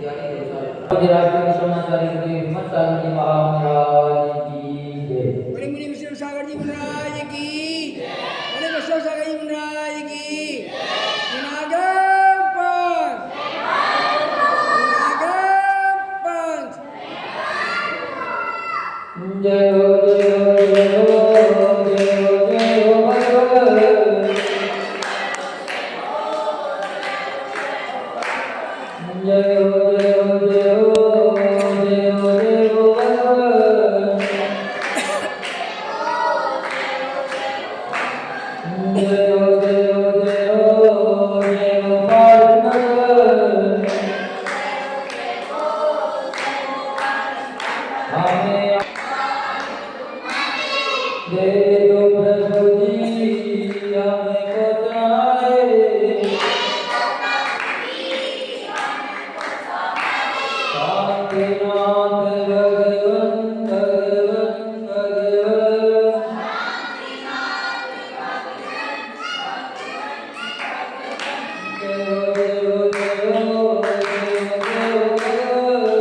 राष्ट्रीय समाचार विमत सागर जी महाराज की जय। बड़े मुनि विष्णु सागर जी महाराज की, बड़े विष्णु सागर जी महाराज की। विनागम पंथ, विनागम पंथ। जय हो जय हो जय हो जय हो जय हो भगवान। जय हो जय हो जय हो जय हो जय हो भगवान। जय हो जय हो जय हो जय हो भगवान। हमें दे दो प्रभु जी हमको चाहे। शांतिनाथ भगवन भगवन भगवन। जय हो जय हो जय हो जय हो जय हो भगवन।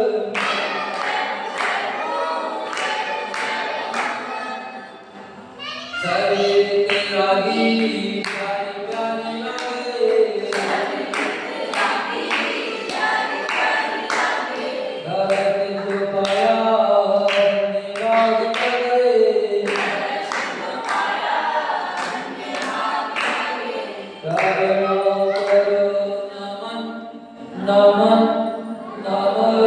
सारे त्यागी सारी प्यारी लागे। दर्शन जो पाया निराग करे। करो करो नमन नमन नमन।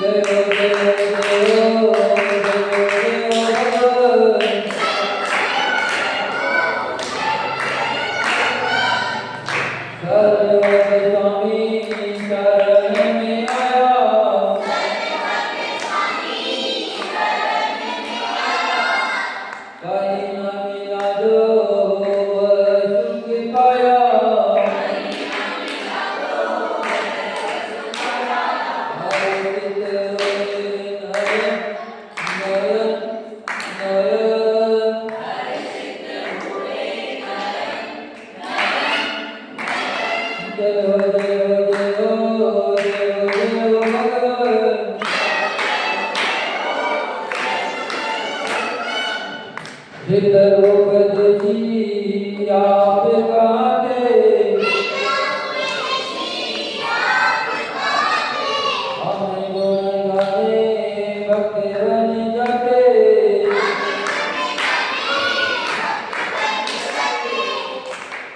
जय हो जय हो जय हो जय हो भगवान। सर्वज्ञ स्वामी शरण में आया। कहीं न मिला जो वह सुख पाया। हरे चित रोए नयन नयन नयन। जय हो जय हो जय हो जय हो जय हो भगवान। जित रोग दुखी आप गाते। हमें गुण गाने भक्त बन जाते।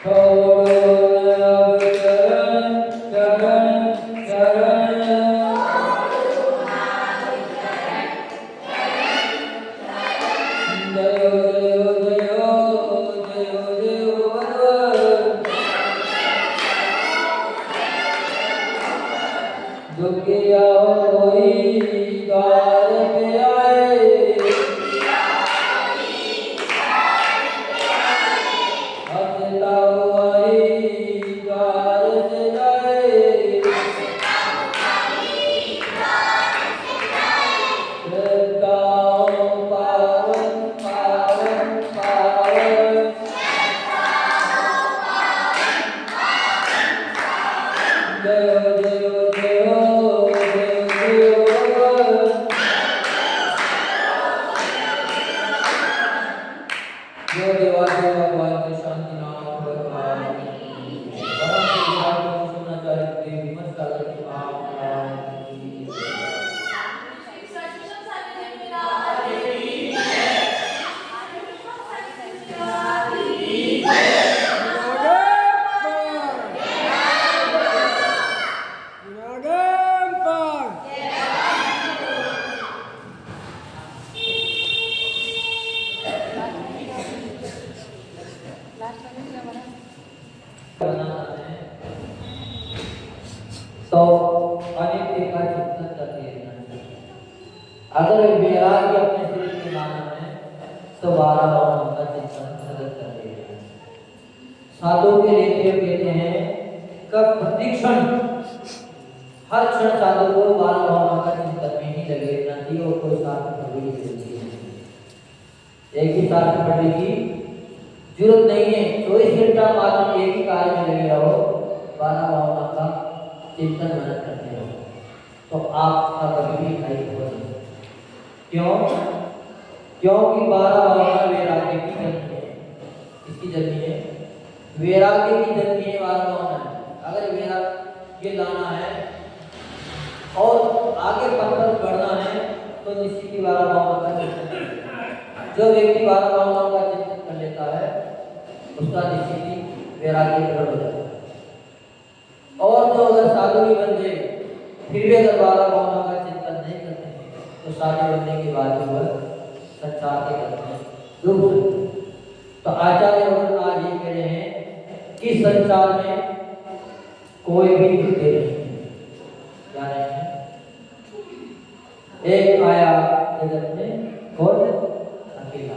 छोड़ो अब चरण चरण चरण। जय हो जय हो जय हो जय हो जय हो भगवान। दुखिया होई द्वार पे आए। हंसता हुआ ही द्वार से जाए। श्रद्धाओं पावन पावन पावन। जय हो जय हो जय हो जय हो जय हो भगवान। जो देवादेव भगवान के शांतिनाथ भगवान की परम विराट समाचार विमत सागर जी महाराज की जय। विनागम पंथ, तो अनेक प्रकार चिंतन करते रहना चाहिए। अगर वैराग्य अपने शरीर के मानव है तो 12 भावों का चिंतन सतत करते रहना चाहिए। साधु के लिए कहते हैं कब प्रतिक्षण हर क्षण साधु को 12 भावों का चिंतन में ही लगे रहना चाहिए और कोई साथ में कभी नहीं। एक ही साथ पढ़ेगी जरूरत नहीं है 24 घंटा मात्र एक ही कार्य में लगे रहो, 12 भावना का चिंतन मनन करते रहो, तो आपका कभी भी खाई हो नहीं। क्यों? क्योंकि 12 भावना वैराग्य की जन्म है। इसकी जन्म है वैराग्य की जन्म है 12 भावना है। अगर वैराग्य लाना है और आगे पथ पर बढ़ना है तो निश्चित ही 12 भावना का चिंतन करें। जो व्यक्ति 12 भावनाओं का चिंतन कर लेता है उसका निश्चित ही वैराग्य दृढ़ हो जाता है। और जो अगर साधु भी बन गए फिर भी अगर 12 भावनाओं का चिंतन नहीं करते हैं तो साधु बनने के बाद जो है संसार के करते हैं डूब सकते हैं। तो आचार्य आज ये कह रहे हैं कि संसार में कोई भी विद्या नहीं है। क्या नहीं है? एक आया जगत में कौन? अकेला।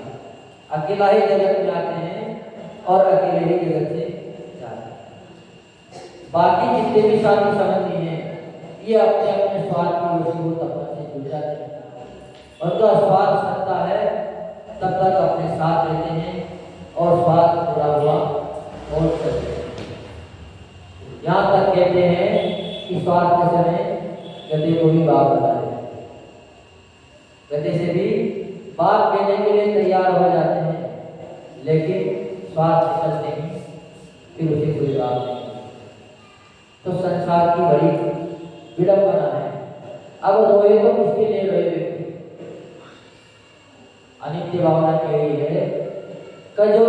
अकेला ही जगत में आते हैं और अकेले ही जगत से जाते हैं। बाकी जितने भी साथी संबंधी हैं ये अपने अपने स्वार्थ की वसीयत अपने से जुड़ जाते हैं। उनका स्वार्थ सकता है तब तक अपने साथ रहते हैं और स्वार्थ पूरा हुआ और चलते हैं। यहाँ तक कहते हैं कि स्वार्थ के समय गधे को भी बाप बना देते हैं। गधे से भी बाप लेने के लिए तैयार हो जाते हैं, लेकिन स्वार्थ चलते ही फिर उसे कोई बाप नहीं। तो संसार की बड़ी विडंबना है। अब रोए तो किसके लिए रोए व्यक्ति? अनित्य भावना कह रही है कि जो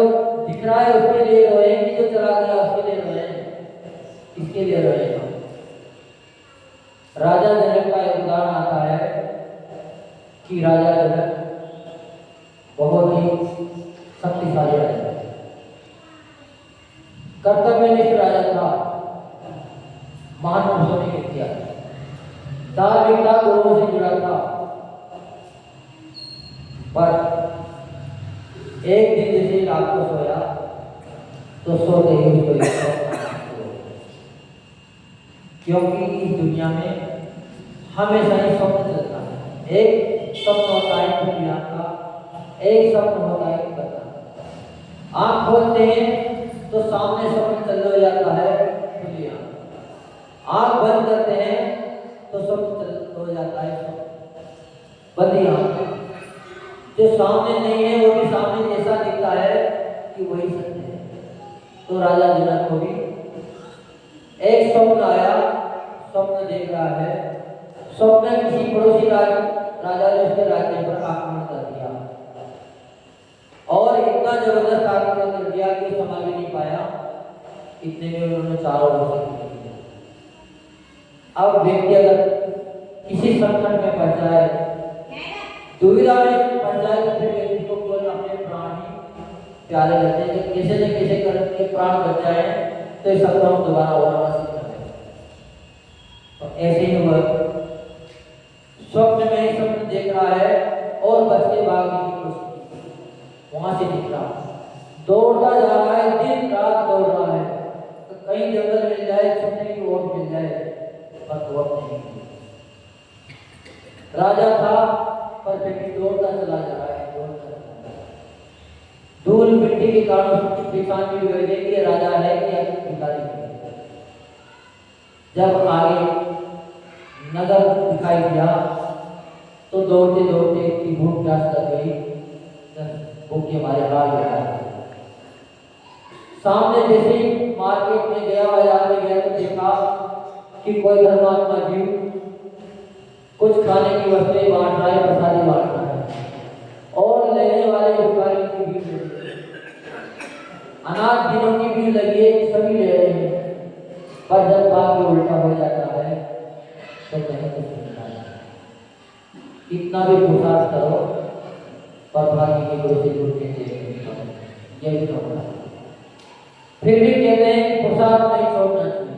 दिख रहा है उसके लिए रोए कि जो चला गया उसके लिए रोए? किसके लिए रोए? राजा जनक का एक उदाहरण आता है कि राजा जनक बहुत ही शक्तिशाली राजा, कर्तव्यनिष्ठ राजा था, महान पुरुषों ने किया, धार्मिकता गुरुओं से जुड़ा था। पर एक दिन जैसे रात को सोया तो सोते ही उसको क्योंकि इस दुनिया में हमेशा ही स्वप्न चलता है। एक स्वप्न होता है दुनिया का, एक स्वप्न होता है बता। आँख खोलते हैं तो सामने स्वप्न चल हो जाता है खुली आँख। आँख बंद करते हैं तो स्वप्न चल हो जाता है बंदी आँख। जो सामने नहीं है वो भी सामने ऐसा दिखता है कि वही सत्य है। तो राजा जनक को भी एक स्वप्न आया, स्वप्न देख रहा है, स्वप्न में किसी पड़ोसी राजा ने उसके राज्य पर आक्रमण कर दिया और इतना जबरदस्त आक्रमण कर दिया कि संभाल भी नहीं पाया। इतने में उन्होंने चारों ओर से घेर लिया। अब व्यक्ति अगर किसी संकट में फंस जाए, दुविधा में फंस जाए तो फिर व्यक्ति को केवल अपने प्राण ही प्यारे लगते हैं कि कैसे न कैसे करके प्राण बच जाए तो इस संक्रमण दोबारा होना सीखना है। तो ऐसे ही हुआ, स्वप्न में ही स्वप्न देख रहा है और बच के भागने की कोशिश की, वहां से निकला, दौड़ता जा रहा है, दिन रात दौड़ रहा है, तो कहीं जंगल मिल जाए, छुपने की ओट मिल जाए, पर वो नहीं मिली। राजा था पर फिर दौड़ता चला जा रहा है, दौड़ता चला जा रहा है। धूल मिट्टी के कारण उसकी पहचान भी हुई है कि राजा है कि या भिखारी है। जब आगे नगर दिखाई दिया तो दौड़ते दौड़ते की भूख प्यास लग गई, भूख के हमारे हाल गया। सामने जैसे ही मार्केट में गया, बाजार में गया तो देखा कि कोई धर्मात्मा जीव कुछ खाने की वस्तुएं बांट रहा है, प्रसादी बांट रहा है और लेने वाले भिखारियों की भीड़ लगी है। अनाथ दिनों की भीड़ लगी है, सभी ले रहे हैं। पर जब भाग्य उल्टा हो जाता है तो कहीं कुछ मिलता है। कितना भी पुरुषार्थ करो पर भाग्य की गुरु से जुड़ के ये भी होता है। फिर भी कहते हैं कि पुरुषार्थ नहीं छोड़ना चाहिए,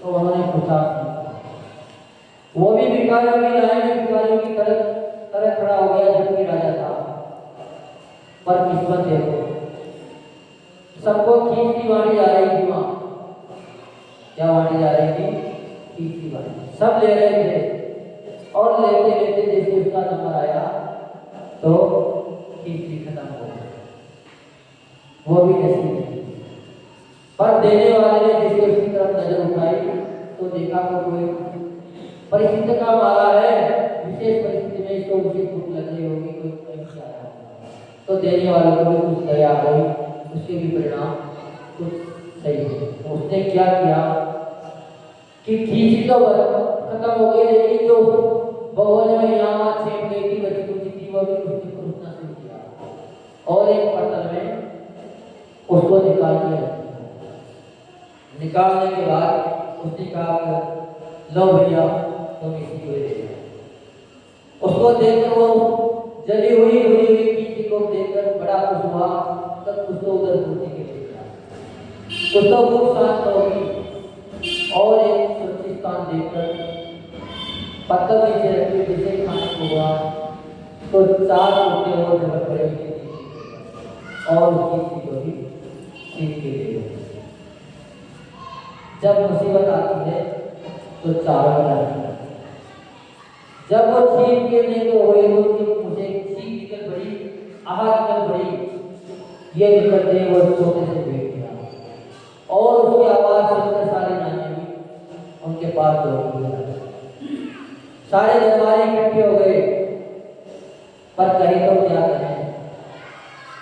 तो उन्होंने पुरुषार्थ नहीं किया। वो भी भिखारियों की लाइन में भिखारियों की तरह खड़ा हो गया जबकि राजा था। पर किस्मत देखो, सबको खींचती बांटी जा रही थी। वहां क्या बांटी जा रही थी? खींचती बांटी, सब ले रहे थे और लेते लेते जैसे उसका नंबर आया तो खींचती खत्म हो गई। वो भी नसीब नहीं। पर देने वाले ने जैसे उसकी तरफ नजर उठाई तो देखा तो कोई परिस्थिति का मारा है, विशेष परिस्थिति में इसको उसे भूख लग रही होगी, कोई कहीं से आया होगा। तो देने वाले को भी कुछ दया आई, उसके भी परिणाम कुछ सही है। तो उसने क्या किया कि खींची तो खत्म हो गई, लेकिन जो बगल में यहाँ छेड़ गई थी बची कुछ थी वो भी उसने कुछ शुरू किया और एक पत्थर में उसको निकाल दिया। निकालने के बाद उसने कहा लो भैया तुम इसी को ले जाओ। उसको देखकर वो जली हुई किसी को देखकर बड़ा खुश हुआ। तब उसको उधर मूर्ति के ले गया। कुछ तो भूख शांत होगी और एक सुरक्षित स्थान देखकर पत्थर नीचे रखी जिसे खाने को हुआ तो 4 कुत्ते और जगह पड़े हुए और उसकी चीजों भी सीख के लिए। जब मुसीबत आती है तो चारों तरफ जब वो छीन के नहीं तो हुए तो मुझे चीख निकल पड़ी, आह निकल पड़ी। ये निकलते वो छोटे से बैठ गया और उसकी आवाज सुनकर सारे नानी भी उनके पास दौड़ गए। सारे दरबारी इकट्ठे हो गए, पर कहीं तो क्या करें।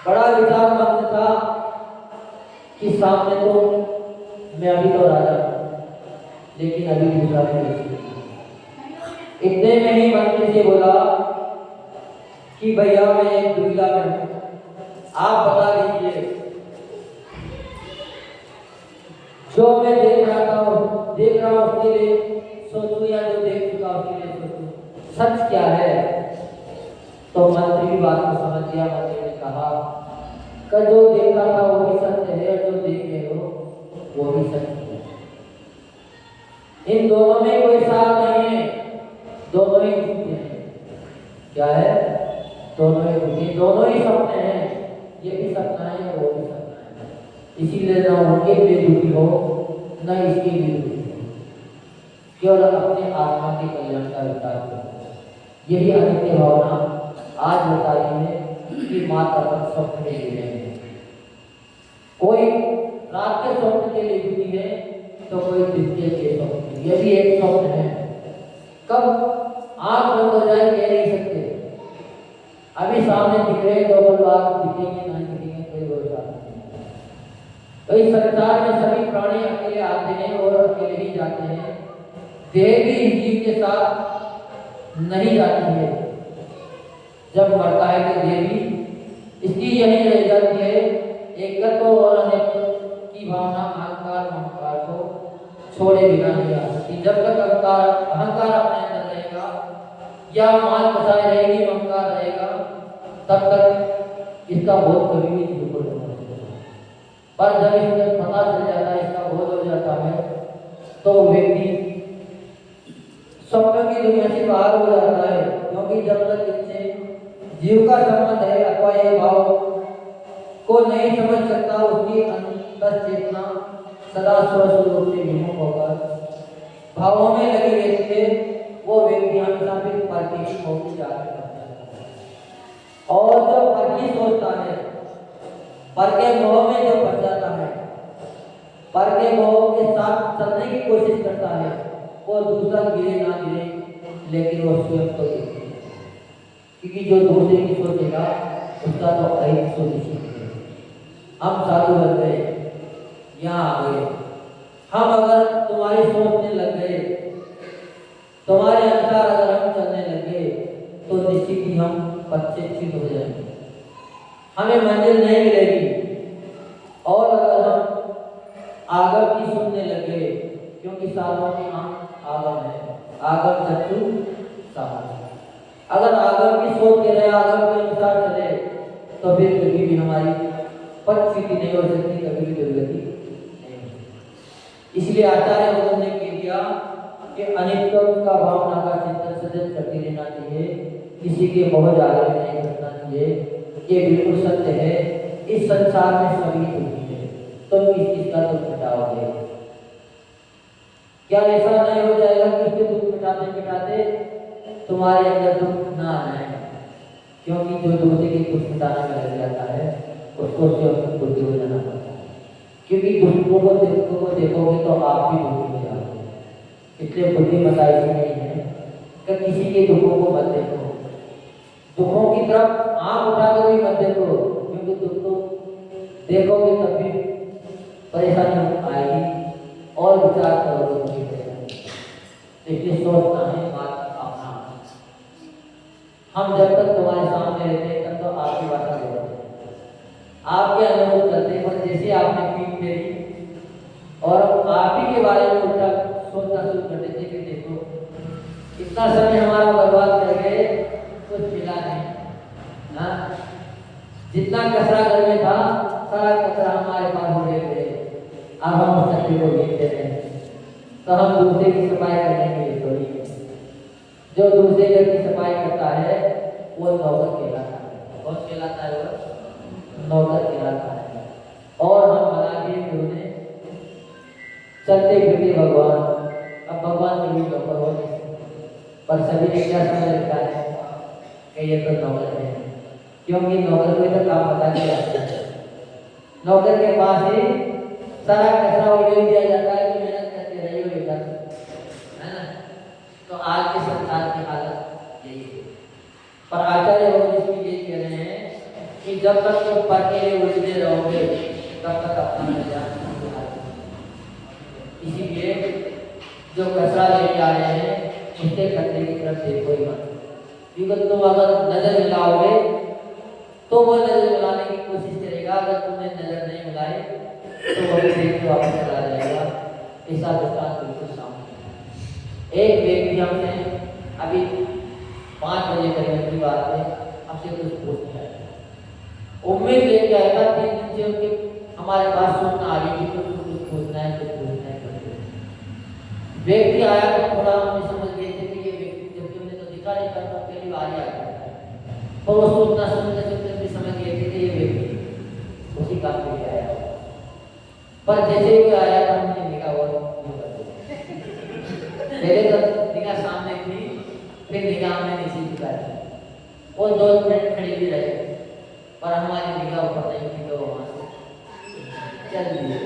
बड़ा विचार मंद था कि सामने तो मैं अभी तो राजा हूं, लेकिन अभी दूसरा भी। इतने में ही मंत्री से बोला कि भैया मैं एक दुविधा में हूं, आप बता दीजिए जो मैं देख रहा हूं उसके लिए सोचूं या जो देख चुका उसके लिए सोचूं, सच क्या है। तो मंत्री भी बात को समझ गया। मंत्री ने कहा कि जो देख रहा था वो भी सत्य है और जो देख रहे हो वो भी सत्य है। इन दोनों में कोई साथ नहीं है, दोनों ही झूठे हैं। क्या है? दोनों ही झूठे, दोनों ही सपने हैं। ये भी सपना है वो भी सपना है। इसीलिए ना उनके लिए दुखी हो न इसके लिए दुखी हो, केवल अपने आत्मा के कल्याण का विचार करो। यही अनित्य भावना आज बताई है कि माता पर स्वप्न ले रहे हैं। कोई रात के स्वप्न के लिए दुखी है तो कोई दिन के स्वप्न, ये भी एक स्वप्न है। कब आंख बंद हो जाए कह नहीं सकते। अभी सामने दिख रहे दो बार दिखेंगे नहीं दिखेंगे कोई भरोसा नहीं। तो इस संसार में सभी प्राणी अकेले आते हैं और अकेले ही जाते हैं। देह भी जीव के साथ नहीं जाती है। जब मरता है तो देह भी इसकी यही रह जाती है। एकत्व और अनेकत्व की भावना अहंकार ममकार को छोड़े बिना नहीं आ सकती। जब तक अहंकार अपने अंदर रहेगा या मान बसाए रहेगी, ममकार रहेगा, तब तक इसका बोध कभी भी नहीं हो सकता। पर जब इसका पता चल जाता है, इसका बोध हो जाता है, तो व्यक्ति स्वप्न की दुनिया से बाहर हो जाता है। क्योंकि जब तक इससे जीव का संबंध है अथवा ये भाव को नहीं समझ सकता, उसकी अंतर चेतना सदा स्वरूप से विमुख होकर भावों में लगी रहती है। वो व्यक्ति हमेशा फिर पार्टी होती जाता है। और जब पार्टी सोचता है, पर के मोह में जो फंस जाता है, पर के मोह के साथ चलने की कोशिश करता है, वो दूसरा गिरे ना गिरे लेकिन वो स्वयं तो गिरे। क्योंकि जो दूसरे की सोचेगा उसका तो अहित सुनिश्चित है। हम साधु बन गए, यहाँ आ गए। हम अगर तुम्हारी सोचने लग गए, तुम्हारे अनुसार अगर हम चलने लगे तो निश्चित ही हम पश्चित हो जाएंगे, हमें मंजिल नहीं मिलेगी। और अगर हम आगम की सुनने लगे, क्योंकि साधुओं की आगम है, आगम चक्षु साधु। अगर आगम की सोच के रहे, आगम के अनुसार चले, तो फिर कभी भी हमारी पश्चिती नहीं हो सकती, कभी भी दुर्गति नहीं हो सकती। इसलिए आचार्य भगवान ने कह दिया कि अनित्य का भावना का चिंतन सतत करते रहना चाहिए, किसी के बहुत ज्यादा नहीं करना चाहिए। ये बिल्कुल सत्य है। इस संसार में सभी दुखी है, तो किस चीज का दुख मिटाओगे? क्या ऐसा नहीं हो जाएगा कि उसके दुख मिटाते मिटाते तुम्हारे अंदर दुख ना आए? क्योंकि जो दूसरे के दुख मिटाने में लग जाता है उसको स्वयं दुखी हो जाना पड़ता है, क्योंकि दुखों को देखोगे तो आप भी दुखी हो जाओगे। इसलिए बुद्धिमत्ता ऐसी नहीं है कि किसी के दुखों को मत देखो, दुखों की तरफ आंख उठाकर भी मत देखो, क्योंकि दुख को देखोगे तब भी परेशानी आएगी और विचार करोगे तो भी परेशानी। इसलिए सोचना है बात अपना। हम जब तक तुम्हारे सामने रहते हैं तब तो आपकी भाषा बोलते हैं, आपके अनुभव करते हैं, पर जैसे आपने पीठ फेरी और आप ही के बारे में उल्टा सोचना शुरू कर देते कि देखो इतना समय हमारा बर्बाद कर गए, कुछ मिला नहीं। हाँ, जितना कचरा घर में था सारा कचरा हमारे पास हो गए, अब हम उस कचरे को देखते हैं तो हम दूसरे की सफाई करने के लिए थोड़ी है। जो दूसरे घर की सफाई करता है वो नौकर कहलाता है। कौन कहलाता है? वो नौकर कहलाता है। और हम बना के उन्हें चलते फिरते भगवान। अब भगवान के भी नौकर हो नहीं सकते, पर सभी ने क्या समझ रखा है कि ये तो नौकर है, क्योंकि नौकर को तो काम बता के जाता है। नौकर के पास ही सारा कचरा उड़ेल दिया जाता है कि मेहनत करते रहिए बेटा, है ना। तो आज के संसार की हालत यही है। पर आचार्य भगवान इसमें ये कह रहे हैं कि जब तक तुम पर के लिए उलझे रहोगे तब तक अपना निजात नहीं आएगा। इसीलिए जो कचरा लेके आ रहे हैं उसके कचरे की तरफ देखो ही मत, क्योंकि तुम अगर नजर मिलाओगे तो वो नजर मिलाने की कोशिश करेगा, अगर तुमने नजर नहीं मिलाई तो वो भी देख के वापस चला जाएगा। ऐसा दृष्टांत बिल्कुल सामने। एक व्यक्ति हमसे अभी 5 बजे करीब की बात है, हमसे कुछ पूछता है, उम्मीद लेके आया था 3 दिन से उनके हमारे पास सुनना आ गई थी तो कुछ पूछना है, कुछ पूछना है। व्यक्ति आया तो थोड़ा हमने समझ गए थे कि ये व्यक्ति जब हमने तो दिखा नहीं करता, पहली बार ही आया तो वो सोचना सुनते समझ गए थे कि ये व्यक्ति उसी काम के लिए आया। पर जैसे ही आया तो हमने निगाह और पहले तो निगाह सामने थी, फिर निगाह हमने नीचे झुका दी। वो 2 मिनट खड़ी भी रहे, पर हमारी निगाह ऊपर नहीं थी तो वहां से चल दिए,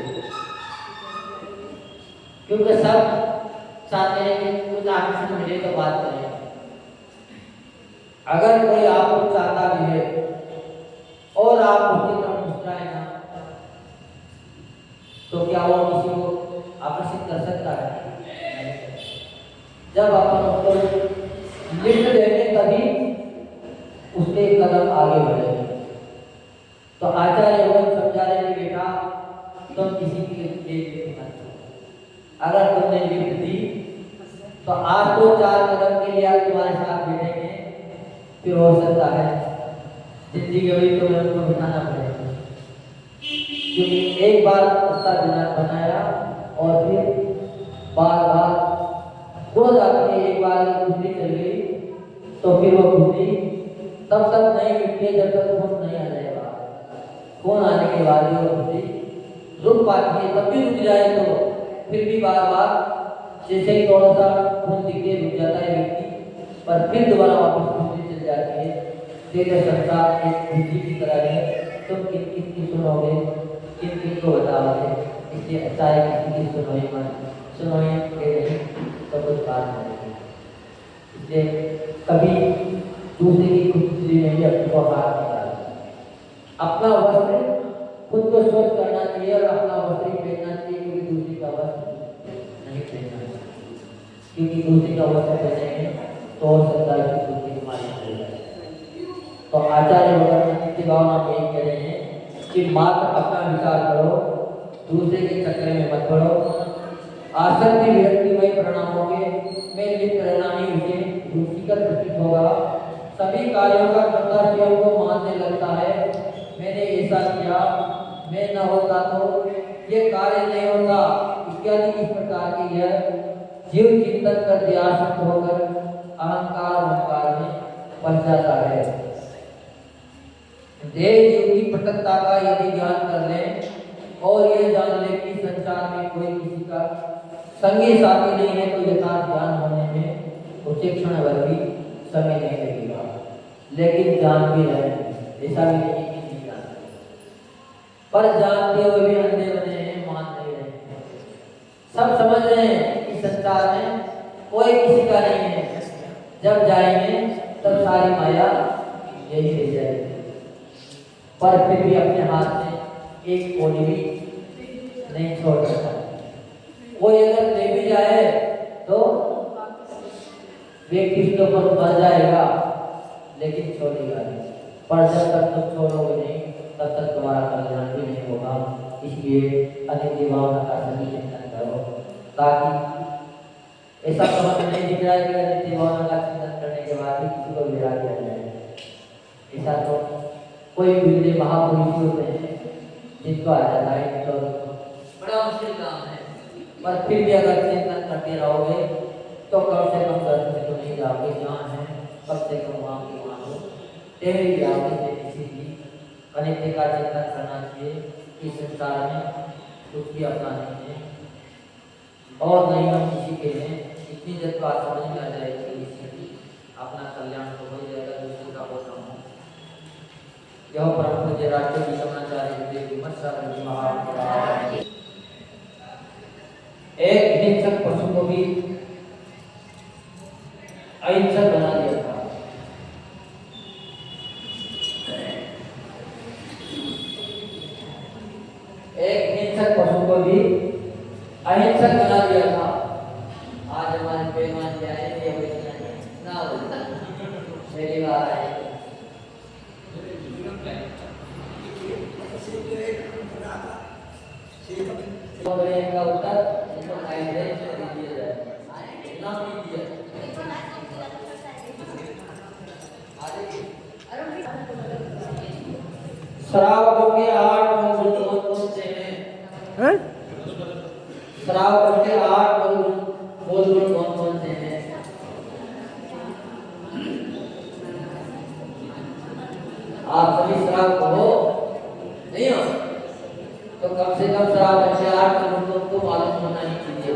क्योंकि सब चाहते हैं कि कुछ आपसे से मिले तो बात करें। अगर कोई आपको चाहता भी है और आप उसकी तरफ मुस्कुराए ना, तो क्या वो किसी को आकर्षित कर सकता है? जब अपन उसको लिफ्ट देंगे तभी उसके कदम आगे बढ़ेंगे। तो आचार्य वो समझा रहे हैं बेटा तुम किसी की लिफ्ट मत दो। अगर तुमने लिफ्ट दी तो आज तो 4 कदम के लिए आप तुम्हारे साथ बैठेंगे, फिर हो सकता है जिंदगी में तुम्हें उनको बिठाना पड़ेगा, क्योंकि एक बार रास्ता बनाया और फिर बार बार हो जाती है। एक बार खुजली चल गई तो फिर वो खुजली तब तक नहीं मिटती जब तक खून नहीं आ जाएगा। खून आने के बाद वो खुजली रुक पाती है, तब भी रुक जाए तो फिर भी बार बार जैसे ही थोड़ा सा खून दिखे रुक जाता है व्यक्ति, पर फिर दोबारा वापस खुजली चल जाती है। तेरे संसार एक खुजली की तरह है, तुम किन किन की सुनोगे, किन किन को बताओगे। इसलिए अच्छा है किसी की सुनोए तो कुछ बात नहीं। इसलिए कभी दूसरे की खुजली में भी अपने को हाथ नहीं डालना। अपना वस्त्र खुद को स्वच्छ करना चाहिए और अपना वस्त्र ही पहनना चाहिए, क्योंकि दूसरी का वस्त्र नहीं पहनना चाहिए, क्योंकि दूसरी का वस्त्र पहनेंगे तो हो सकता है कि दूसरी बीमारी हो जाए। तो आचार्य भगवान की भावना में यही कह रहे हैं कि मात्र अपना विचार करो, दूसरे के चक्कर में मत पड़ो। आसक्ति विरक्तिमय परिणामों में लिप्त रहना ही उसे रुचिकर प्रतीत होगा। सभी कार्यों का कर्ता स्वयं को मानने लगता है, मैंने ऐसा किया, मैं न होता तो ये कार्य नहीं होता इत्यादि। इस प्रकार की यह जीव चिंतन कर ध्यासक्त होकर अहंकार ममकार में फंस जाता है। देह जीव की पृथकता का यदि ज्ञान कर लें और ये जान ले कि संसार में कोई किसी का संगी साथी नहीं है, तो यथार्थ ज्ञान होने में उसे क्षण भर भी समय नहीं लगेगा। लेकिन जान भी रहे, ऐसा भी नहीं कि नहीं जानते। पर जानते हुए भी अंधे बने हैं, मान नहीं रहे हैं। सब समझ रहे हैं कि संसार में कोई किसी का नहीं है, जब जाएंगे तब सारी माया यही रह जाएगी। पर फिर भी अपने हाथ में एक कोनी भी नहीं छोड़ सकता। कोई अगर ले भी जाए तो व्यक्ति तो पर मर जाएगा, लेकिन छोड़ेगा नहीं। पर जब तक तुम छोड़ोगे नहीं, तब तक तुम्हारा कल्याण भी नहीं होगा। इसलिए अनित्य भावना का सही चिंतन करो, ताकि ऐसा समझ नहीं दिख रहा है कि अनित्य भावना का चिंतन करने के बाद भी किसी को विराग आ जाए। ऐसा तो कोई विरले महापुरुष होते हैं जिनको आ जाता है, तो बड़ा मुश्किल काम है। पर फिर भी अगर चिंतन करते रहोगे तो कम से कम घर में तो नहीं जाओगे, जहाँ है कम से कम वहाँ की मानो तेरी जाओगे से किसी भी अनित्य का चिंतन करना चाहिए कि संसार में कुछ भी अपना नहीं है और नहीं हम किसी के हैं। इतनी जब बात समझ में आ जाएगी इससे अपना कल्याण तो हो जाएगा, दूसरे का होता हूँ। यह परम पूज्य राष्ट्रीय समाचार्य महाराज एक हिंसक पशु को भी अहिंसक बना दिया था। एक हिंसक पशु को भी अहिंसक बना दिया था। आज हमारे बेईमान क्या है ना मेरी बात है। का उत्तर शराब के 8 गुण कौन से हैं? शराब के 8 गुण कौन से हैं? आप सभी शराब को हो नहीं हो तो कम से कम शराब के 8 गुण को मालूम होना ही चाहिए।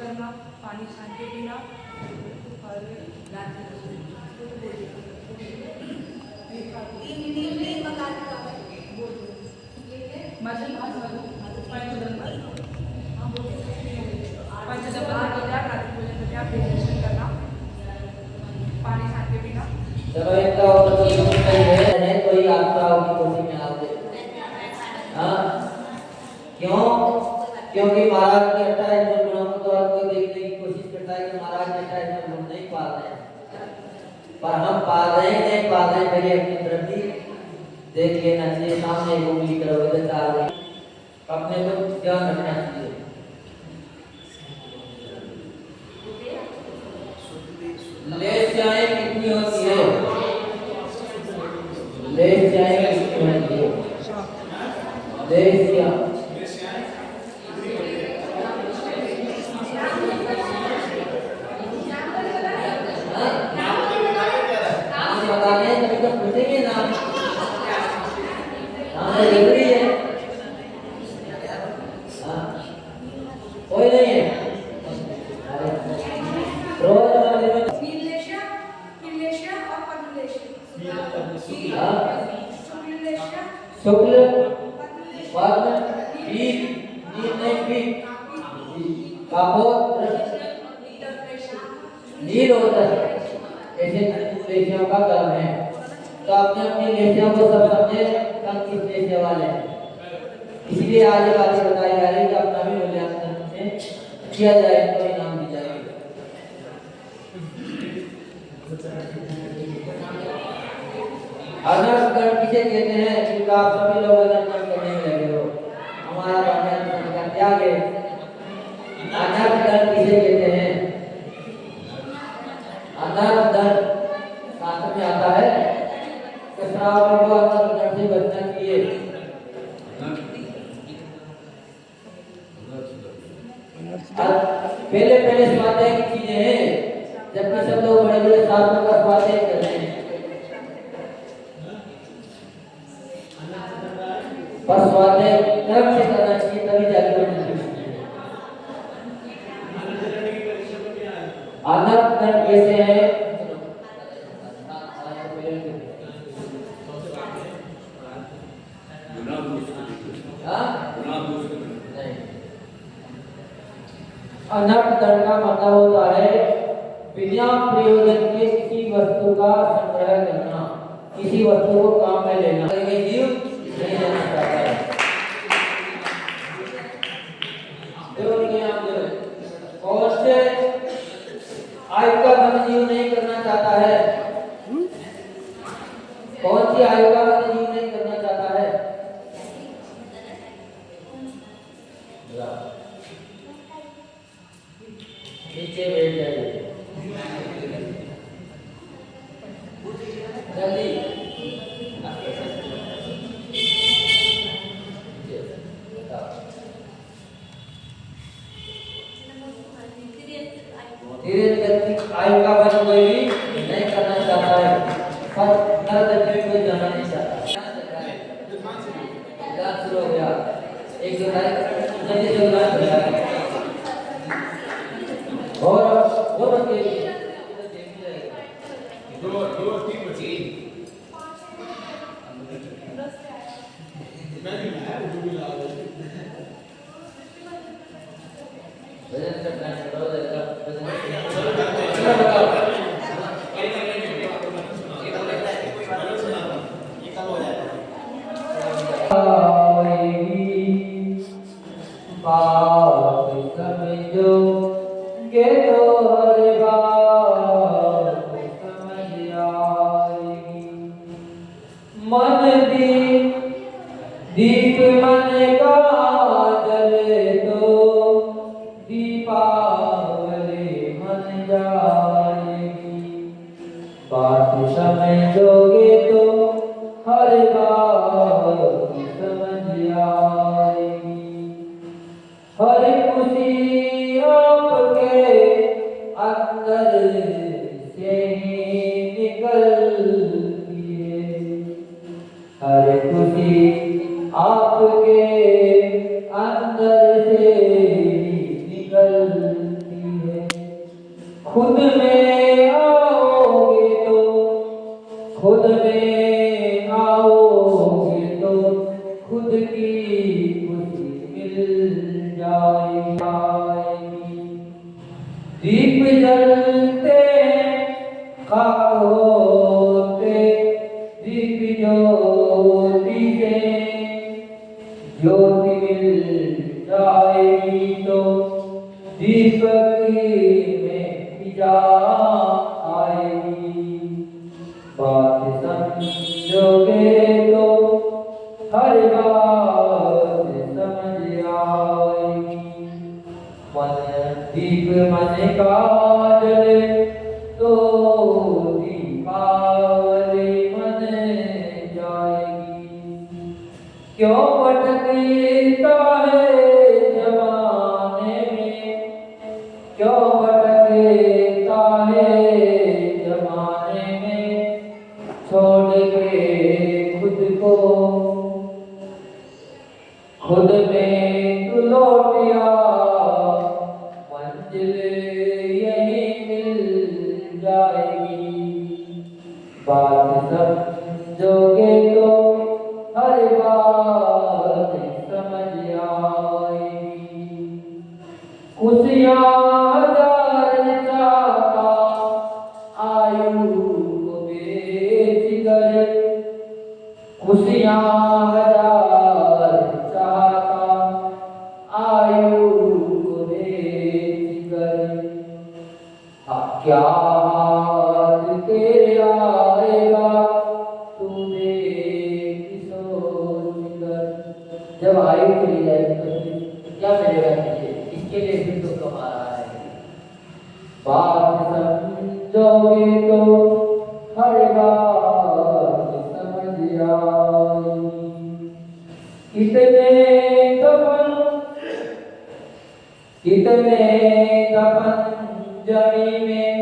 करना, पानी छान के पीना और चलो इनका है कोई आपका की कोशिश में आओगे। हाँ क्यों? क्योंकि महाराज के 28 गुणों को तो आपको देखने की कोशिश करता है कि महाराज के 28 गुण नहीं पा रहे हैं, पर हम पा रहे हैं नहीं पा रहे हैं। पहले अपनी तरफ भी देख लेना चाहिए। सामने एक उंगली करो इधर चार अपने को ध्यान रखना चाहिए। ले जाए कितनी होती है? ले जाए कितनी होती है? ले जाए जरूरी है। कोई नहीं है रोज शुक्ल बाद में नील होता है। ऐसे लेशियों का कर्म है। तो अपने अपनी लेशियों को सब समझे कम किस लेशिया वाले हैं। इसलिए आज ये बातें बताई जा रही है कि अपना भी मूल्यांकन किया जाए तो इनाम दी जाएगी। अनर्थ कर्म किसे कहते हैं? क्योंकि आप सभी लोग अनर्थ कर्म करने में लगे हो। हमारा अनर्थ का त्याग है। अनर्थ कर्म किसे कहते हैं? अनर्थ कर्म शास्त्र में आता है कि श्रावण को अनर्थ कर्म से बचना चाहिए। पहले स्वाध्याय की चीजें हैं, जबकि सब लोग बड़े बड़े शास्त्रों का स्वाध्याय कर रहे हैं। पर स्वाध्याय कर्म से करना चाहिए, तभी जाके उन्नति होती है। अनर्थ कर्म कैसे है? अनर्थ कर्म का मतलब होता है बिना प्रयोजन के किसी वस्तु का संग्रह करना, किसी वस्तु को काम में लेना। ये जीव नहीं लेना चाहता है। कौन से आयु का वध जीव नहीं करना चाहता है? कौन सी आयु का वध जीव नहीं करना चाहता है? नीचे बैठ जाइए जल्दी। आयु का वध कोई भी नहीं करना चाहता है, पर नरक में कोई जाना नहीं चाहता। शुरू हो गया, एक दो लाइन जल्दी से उड़ान हो जाएगा। और बच्चे दो तीन बच्चे वजन का प्लान करो, बात समझो गे तो हर बात समझ आएगी। मन दीप मन का जले तो दीपावली मन जाएगी। बात समझोगे तो हर बात समझ आएगी। हर खुशी आपके अंदर से ही निकलती है। हर खुशी आपके अंदर से ही निकलती है। खुद में आओगे तो खुद में आओगे तो खुद की खुशी मिल जाएगी। दीप जलते खाक होते दीप ज्योति से ज्योति मिल जाएगी तो दीपक में फिजा आएगी। बात समझोगे तो हर बात समझ आएगी। मन दीप मन का जले तो दीपावली मन जाएगी। क्यों भटकता है जमाने में, क्यों भटकता है जमाने में, छोड़ के खुद को खुद में तू लौटिया। मंजिल यही मिल जाएगी। बात समझोगे तो हर बात समझ आएगी। खुशियाँ हजार चाहता आयु को बेच गए। खुशियाँ हजार चाहता आयु को बेच गए। क्या हाथ तेरे आएगा तू देख सोच कर। जब आयु चली जाएगी तो क्या मिलेगा तुझे? इसके लिए भी तो कमा रहा है। बात समझोगे तो हर बात समझ आएगी। कितने दफन जमी में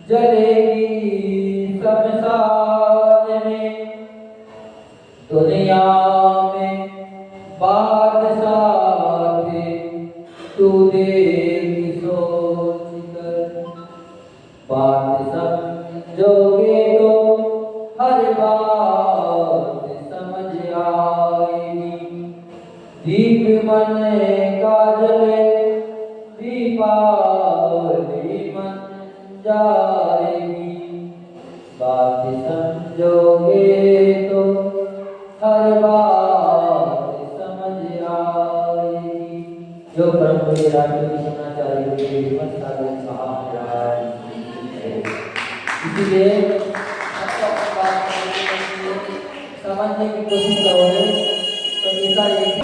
जलेगी शमशान में। दुनिया में बादशाह थे तू देगी सोच कर, बात समझोगे तो हर बात समझ आएगी। दीप मन का जले दीपावली मन जाएगी, बात समझोगे तो हर बात समझ आएगी। जो ब्रह्म के राज्य की समाचारी हुए विमर्श साधन महाराज। इसीलिए आपको अपनी बात समझने की कोशिश करोगे तो ऐसा एक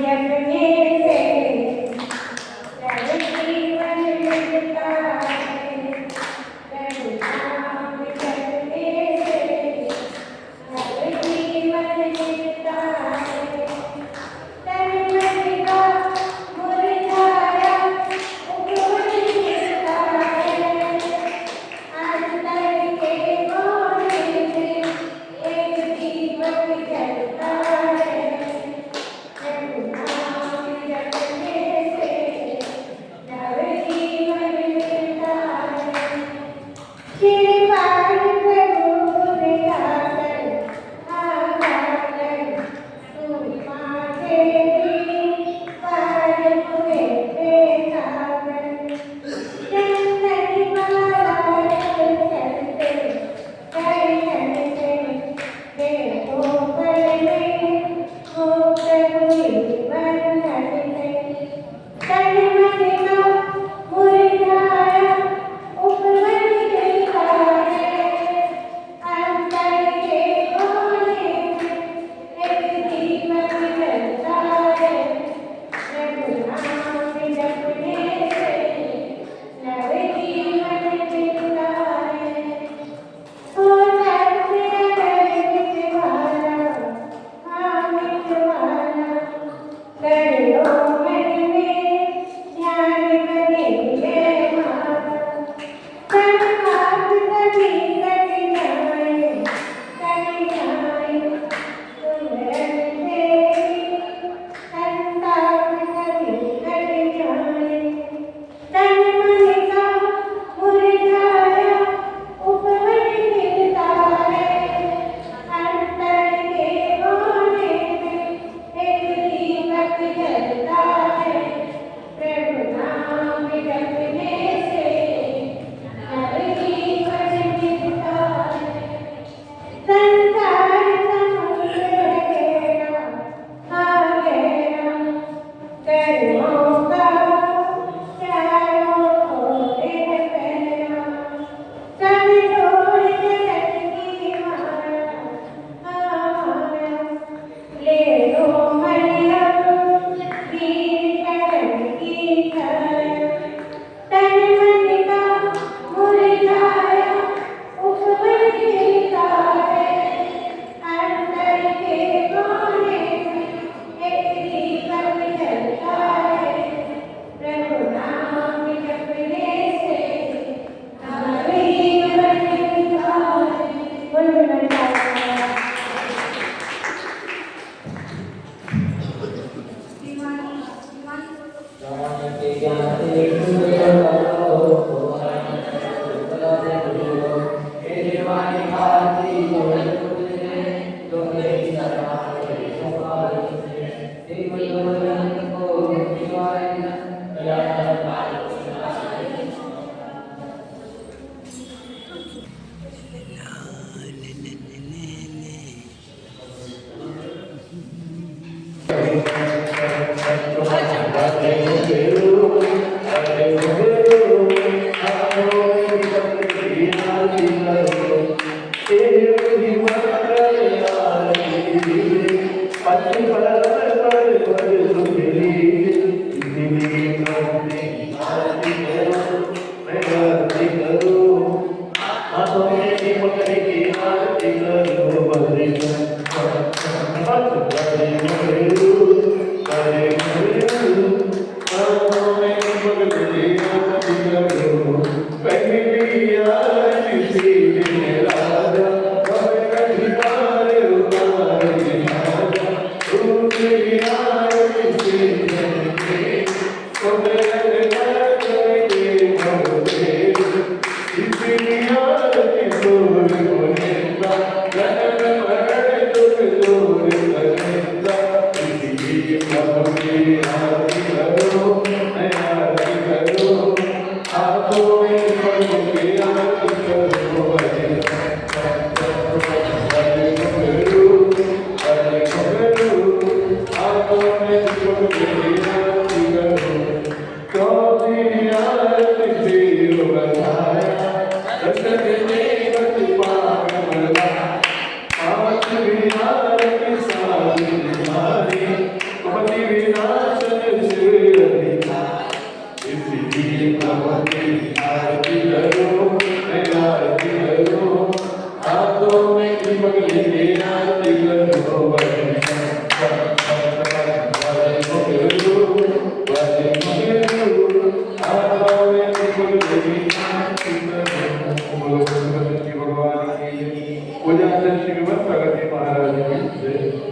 श्रीमद प्रगति महाराज की जय।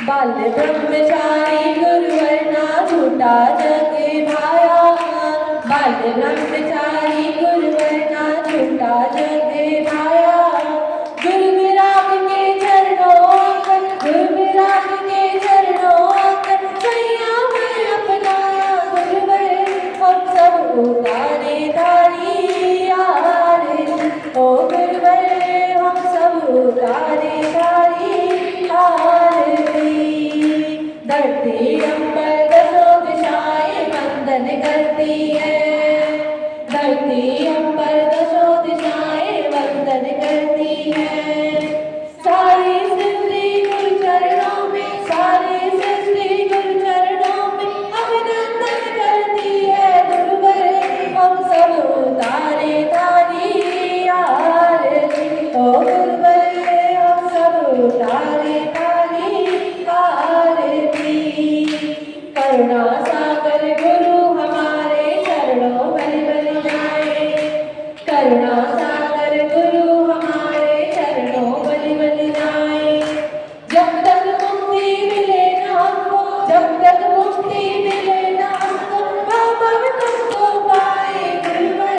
बाल्य ब्रह्मचारी गुरुवर्णा झूठा जग भाया। बाल्य ब्रह्मचारी गुरुवर्णा झूठा जग भाया। गुरु विराग के चरणों आकर, गुरु विराग के चरणों आकर सैया में अपनाया। गुरुवर हम सब उतारे धारी आरे, ओ गुरुवर हम सब उतारे धारी आरे। धरती अंबर दसों दिशाएं वंदन करती है।